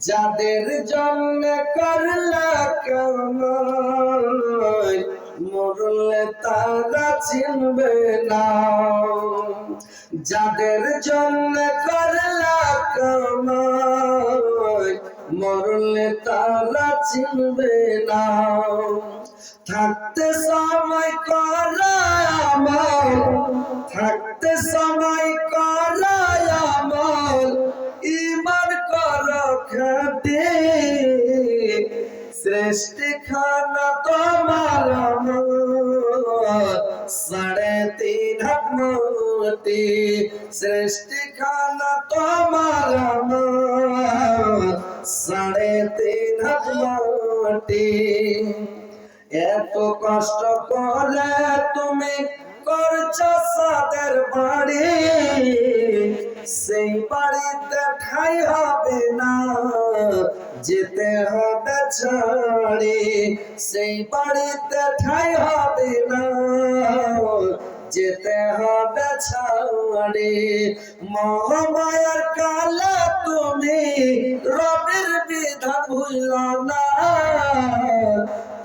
যাদের জন্য করলা কামাই মরলে তারা চিনবে না। যাদের জন্য করলা কামাই মরলে তারা চিনবে না। থাকতে সময় করায় আমল, থাকতে সময় করায় আমল, ঈমান করো খাঁটি। সৃষ্টি খানা তোমার আমল, 3.5 হাত মাটি। সৃষ্টি খানা তোমার আমল, 3.5 হাত মাটি। এত কষ্ট করে তুমি করছো সাদের বাড়ি, সেই বাড়িতে ঠাই হবে না, যেতে হবে ছাড়ি। সেই বাড়িতে ঠাই হবে না, যেতে হবে ছাড়ি। মহামায়ার কালা তুমি রবের বিধান ভুলো না।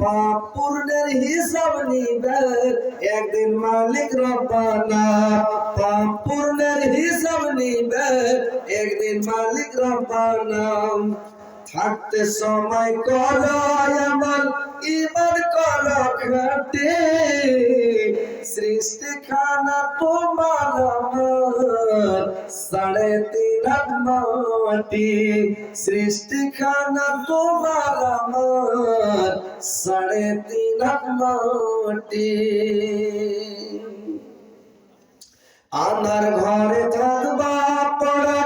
পাপ পুণ্যের হিসাব নিবে একদিন মালিক রব্বানা। পাপ পুণ্যের হিসাব নিবে একদিন মালিক রব্বানা। থাকতে সময় করো আমল, ঈমান করো খাঁটি। সৃষ্টি খানা তোমার আমল, 3.5 হাত মাটি। সৃষ্টি খানা তোমার আমল, 3.5 হাত মাটি। আমার ঘরে থাকবা পড়া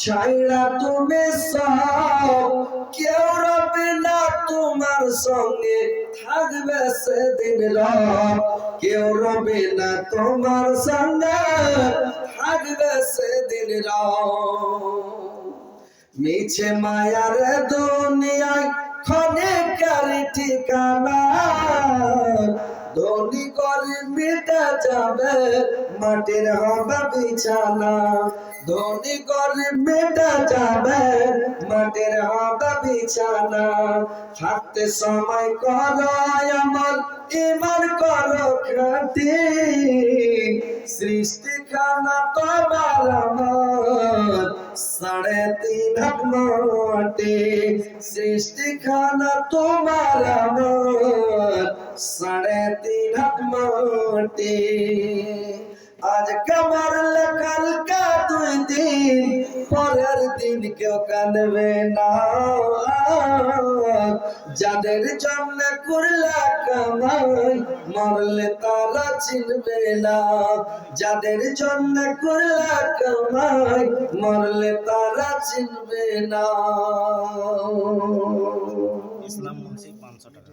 ছাইরা তুমি সব, কেউ রবে না তোমার সঙ্গে থাকবে সেদিন রব। কেউ রবে না তোমার সঙ্গে থাকবে সেদিন রব। মিছে মায়ার দুনিয়ায় ক্ষণিকের ঠিকানা, ধনী গরিব মিটে যাবে মাটির হবে বিছানা। ধনী গরিব মিটে যাবে মাটির হবে বিছানা। থাকতে সময় করো আমল, ঈমান করো খাঁটি। সৃষ্টি খানা তোমার আমল, 3.5 হাত মাটি। সৃষ্টি খানা তোমার আমল, 3.5 হাত মাটি। আজ কামারলে কালকা 2 দিন, পরের দিন কেউ কাঁদবে না। যাদের জন্য করলা কামাই মরলে তারা চিনবে না। যাদের জন্য করলা কামাই মরলে তারা চিনবে না। ইসলাম মুন্সি 500 টাকা।